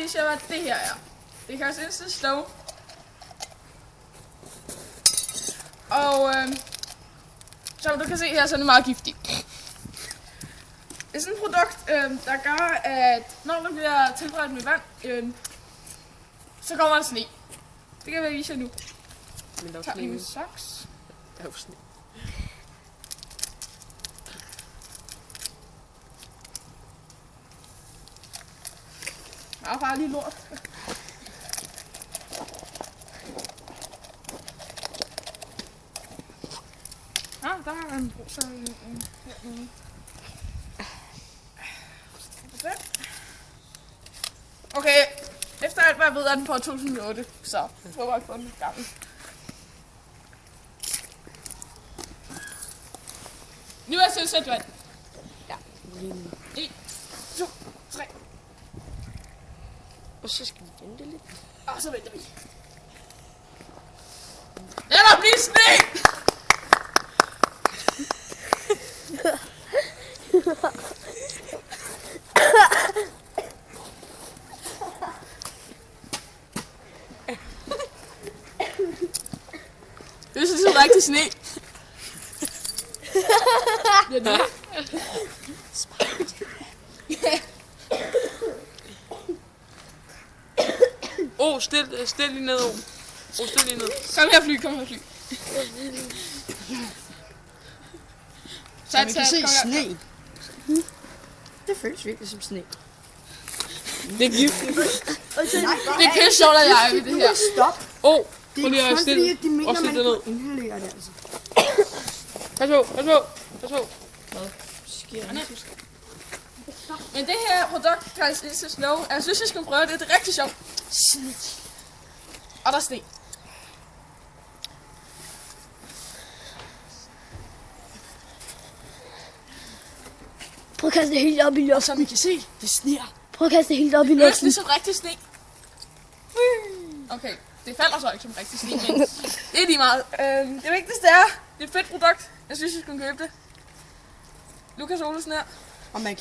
vise jer, hvad det her er. Det kaldes Instant Snow. Og som du kan se her, så er det meget giftigt. Det er sådan et produkt, der gør, at når der bliver tilberedt med vand, så kommer der sne. Det kan jeg vise jer nu. Men der er Tag sne. min saks. Der er jo sne. Meget farlig lort. Der er en rosa hernede. Okay, efter alt hvad jeg ved er den på 2008, så prøver jeg at få den gammel. Nu er jeg tilsat vand. Ja. 1, 2, 3. Og så skal vi vente lidt. Og så venter vi. Lad der blive sne! This is like the snake. Ja, det. Stil lige ned. Stil lige ned. Kom her, fly, kom her, fly. Så vi kan se sne. Det føles virkelig som sne. Det er gift. Det er pisse sjovt, at jeg er i det her. Stop. Det Prøv lige er at kun stille. fordi, at de mener, Og man stil det ikke må inhalere det, altså. Pas på. Men det her produkt kaldes Instant Snow. Jeg synes, jeg skal prøve det. Det er rigtig sjovt. Og der er sne. Prøv at kaste det helt op i luften. Som I kan se, det sner. Prøv at kaste det helt op i Det er luften. ligesom rigtig sne. Okay, det falder så ikke som rigtig sne, men det er lige meget. Det vigtigste er, det er et fedt produkt. Jeg synes, I skulle købe det. Lukas Olesen her. Og man kan